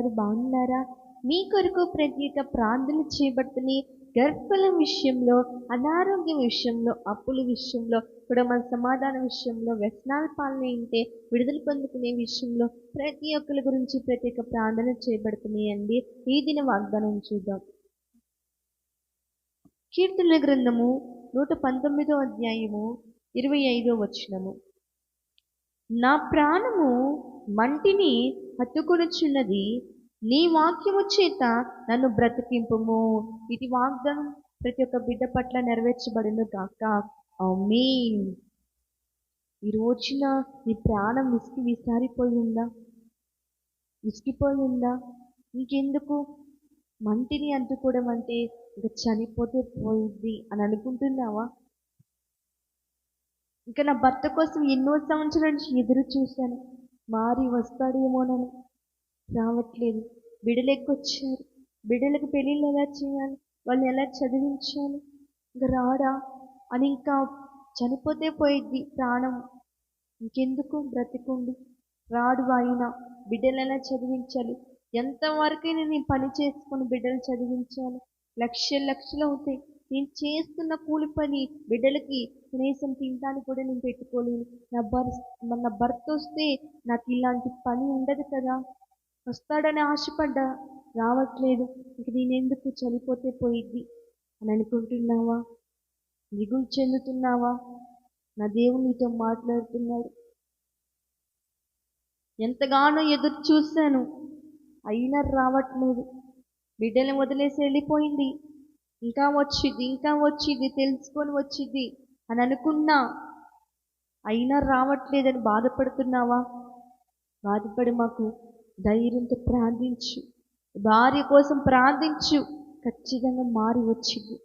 ఉన్నారు? బాగున్నారా? మీ కొరకు ప్రత్యేక ప్రార్థనలు చేయబడుతున్నాయి. గర్భఫలం విషయంలో, అనారోగ్యం విషయంలో, అప్పుల విషయంలో, కుటుంబ సమాధానం విషయంలో, వ్యసనాల పాలన ఉంటే విడుదల పొందుకునే విషయంలో ప్రతి ఒక్కరి గురించి ప్రత్యేక ప్రార్థన చేయబడుతున్నాయండి. ఈ దిన వాగ్దానం చూద్దాం. కీర్తనల గ్రంథము 119వ అధ్యాయము 25వ వచనము. నా ప్రాణము మంటిని హత్తుకొనుచున్నది, నీ వాక్యము చేత నన్ను బ్రతికింపుము. ఇది వాగ్దానం ప్రతి ఒక్క బిడ్డ పట్ల నెరవేర్చబడును గాక. ఆమేన్. ఈ రోజున నీ ప్రాణం విసిగిపోయిందా? విసిగిపోయిందా? ఇంకెందుకు మంటిని అంటుకోవడం అంటే ఇంకా చనిపోతే పోయింది అని అనుకుంటున్నావా? ఇంకా నా భర్త కోసం ఎన్నో సంవత్సరాల నుంచి ఎదురు చూశాను, మారి వస్తాడేమోనని. రావట్లేదు. బిడ్డలకి వచ్చారు, బిడ్డలకు పెళ్ళిళ్ళు ఎలా చేయాలి, వాళ్ళని ఎలా చదివించాలి, ఇంకా రాడా అని ఇంకా చనిపోతే పోయిద్ది ప్రాణం, ఇంకెందుకు బ్రతికుండి. రాడు ఆయన. బిడ్డలు ఎలా చదివించాలి? ఎంతవరకైనా నేను పని చేసుకొని బిడ్డలు చదివించాలి? లక్షలు అవుతాయి. నేను చేస్తున్న కూలి పని బిడ్డలకి కనీసం తినడానికి కూడా నేను పెట్టుకోలేను. నా భర్త వస్తే నాకు ఇలాంటి పని ఉండదు కదా. వస్తాడని ఆశపడ్డా, రావట్లేదు. ఇంక నేనెందుకు, చనిపోతే పోయిద్ది అని అనుకుంటున్నావా? దిగులు చెందుతున్నావా? నా దేవుడు నీతో మాట్లాడుతున్నాడు. ఎంతగానో ఎదురు చూశాను, అయినా రావట్లేదు. బిడ్డలను వదిలేసి వెళ్ళిపోయింది. ఇంకా వచ్చింది తెలుసుకొని వచ్చింది అని అనుకున్నా, అయినా రావట్లేదని బాధపడుతున్నావా? బాధపడి మాకు ధైర్యంతో ప్రార్థించు. భార్య కోసం ప్రార్థించు, ఖచ్చితంగా మారి వచ్చింది.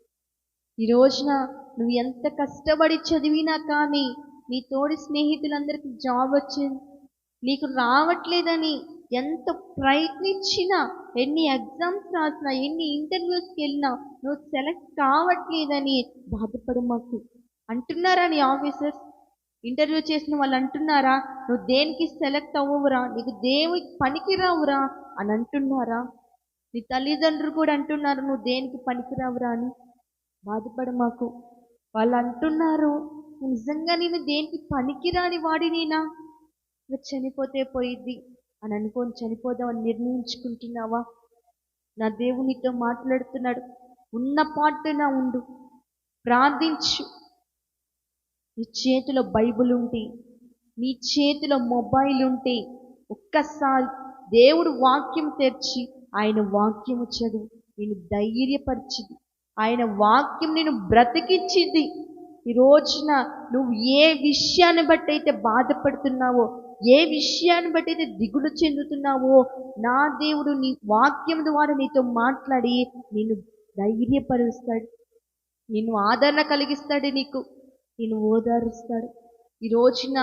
ఈ రోజున నువ్వు ఎంత కష్టపడి చదివినా కానీ నీ తోడి స్నేహితులందరికీ జాబ్ వచ్చింది, నీకు రావట్లేదని ఎంత ప్రయత్నించినా, ఎన్ని ఎగ్జామ్స్ రాసినా, ఎన్ని ఇంటర్వ్యూస్కి వెళ్ళినా నువ్వు సెలెక్ట్ కావట్లేదని బాధపడు మాకు. అంటున్నారా నీ ఆఫీసర్స్, ఇంటర్వ్యూ చేసిన వాళ్ళు అంటున్నారా నువ్వు దేనికి సెలెక్ట్ అవ్వవురా, నీకు దేవుడికి పనికిరావురా అని అంటున్నారా? నీ తల్లిదండ్రులు కూడా అంటున్నారు నువ్వు దేనికి పనికిరావురా అని. బాధపడ మాకు. వాళ్ళు అంటున్నారు, నిజంగా నేను దేనికి పనికిరాని వాడినేనా, చనిపోతే పోయిద్ది అని అనుకొని చనిపోదామని నిర్ణయించుకుంటున్నావా? నా దేవునితో మాట్లాడుతున్నాడు. ఉన్న పాటున ఉండు, ప్రార్థించు. నీ చేతిలో బైబిల్ ఉంటే, నీ చేతిలో మొబైల్ ఉంటే ఒక్కసారి దేవుడు వాక్యం తెరిచి ఆయన వాక్యము చదువు. నేను ధైర్యపరిచింది, ఆయన వాక్యం నేను బ్రతికించింది. ఈ రోజున నువ్వు ఏ విషయాన్ని బట్టి అయితే బాధపడుతున్నావో, ఏ విషయాన్ని బట్టి అయితే దిగులు చెందుతున్నావో, నా దేవుడు నీ వాక్యం ద్వారా నీతో మాట్లాడి నిన్ను ధైర్యపరుస్తాడు, నిన్ను ఆదరణ కలిగిస్తాడు, నిన్ను ఓదారుస్తాడు. ఈ రోజున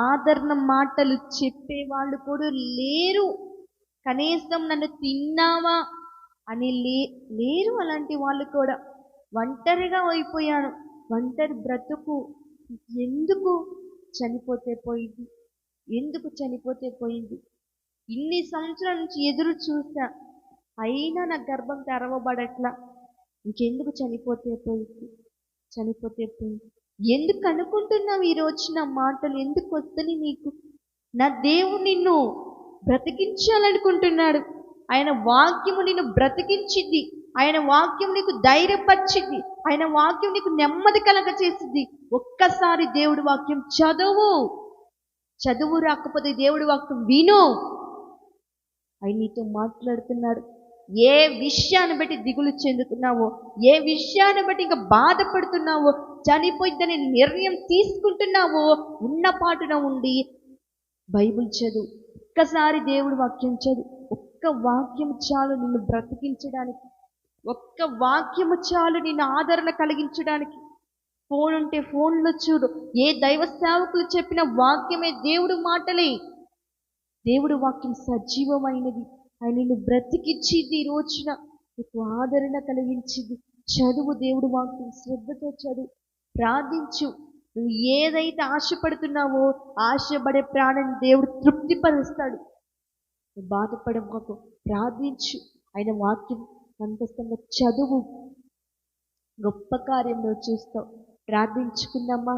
ఆదరణ మాటలు చెప్పేవాళ్ళు కూడా లేరు. కనీసం నన్ను తిన్నావా అని లేరు అలాంటి వాళ్ళు కూడా. ఒంటరిగా అయిపోయాను, ఒంటరి బ్రతుకు. ఎందుకు చనిపోతే పోయింది, ఎందుకు చనిపోతే పోయింది. ఇన్ని సంవత్సరాల నుంచి ఎదురు చూసా, అయినా నా గర్భం తెరవబడట్లా. ఇంకెందుకు చనిపోతే పోయింది, చనిపోతే పోయింది. ఎందుకు అనుకుంటున్నావు? ఈ రోజున మాటలు ఎందుకు వస్తుంది నీకు? నా దేవుడు నిన్ను బ్రతికించాలనుకుంటున్నాడు. ఆయన వాక్యము నిన్ను బ్రతికించింది, ఆయన వాక్యం నీకు ధైర్యపరిచింది, ఆయన వాక్యం నీకు నెమ్మది కలగ చేసింది. ఒక్కసారి దేవుడి వాక్యం చదువు రాకపోతే దేవుడి వాక్యం విను. ఆయన నీతో మాట్లాడుతున్నాడు. ఏ విషయాన్ని బట్టి దిగులు చెందుతున్నావో, ఏ విషయాన్ని బట్టి ఇంకా బాధపడుతున్నావో, చనిపోయిద్దని నిర్ణయం తీసుకుంటున్నావో, ఉన్న పాటున ఉండి బైబిల్ చదువు. ఒక్కసారి దేవుడి వాక్యం చదువు. ఒక్క వాక్యం చాలు నిన్ను బ్రతికించడానికి, ఒక్క వాక్యము చాలు నిన్ను ఆదరణ కలిగించడానికి. ఫోన్ ఉంటే ఫోన్లో చూడు. ఏ దైవ సేవకులు చెప్పిన వాక్యమే దేవుడు మాటలే. దేవుడి వాక్యం సజీవమైనది, ఆయన నిన్ను బ్రతికించింది. ఈ రోజున నీకు ఆదరణ కలిగించింది. చదువు దేవుడి వాక్యం, శ్రద్ధతో చదువు, ప్రార్థించు. నువ్వు ఏదైతే ఆశపడుతున్నావో ఆశపడే ప్రాణాన్ని దేవుడు తృప్తిపరుస్తాడు. నువ్వు బాధపడకు, ప్రార్థించు, ఆయన వాక్యం అంతస్తంగా చదువు, గొప్ప కార్యం నువ్వు చూస్తావు. ప్రార్థించుకుందామా?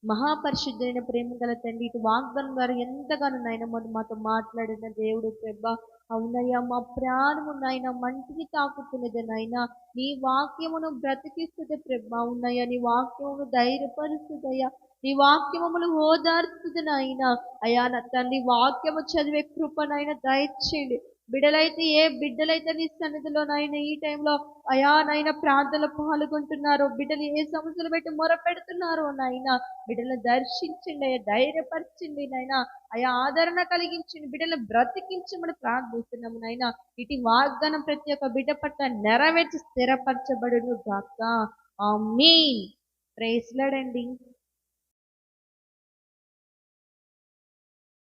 మహాపరిశుద్ధైన ప్రేమ గల తండ్రి, ఇటు వాగ్దానం ద్వారా ఎంతగానో నాయన మాతో మాట్లాడిన దేవుడు ప్రభా, అవునయ్యా, మా ప్రాణము నాయన మంటిని తాకుతున్నది నాయన, నీ వాక్యమును బ్రతికిస్తుంది ప్రభా. అవునయ్యా, నీ వాక్యమును ధైర్యపరుస్తుందయ్యా, నీ వాక్యములు ఓదార్స్తుంది నాయన. అయ్యా నా తండ్రి, వాక్యము చదివే కృపనైనా దయచేయండి. బిడ్డలైతే, ఏ బిడ్డలైతే నీ సన్నిధిలో నాయన ఈ టైంలో అయా నాయన ప్రార్థనలు పాల్గొంటున్నారో, బిడ్డలు ఏ సమస్యలు పెట్టి మొరపెడుతున్నారో నాయన, బిడ్డలను దర్శించండి అయ్యా, ధైర్యపరచండి నాయన, అయా ఆదరణ కలిగించండి, బిడ్డలను బ్రతికించమని ప్రార్థిస్తున్నాము నాయన. ఇటు వాగ్దానం ప్రతి ఒక్క బిడ్డ పట్ల నెరవేర్చి స్థిరపరచబడును గాక. ఆమేన్. ప్రైజ్ లార్డ్ అండి.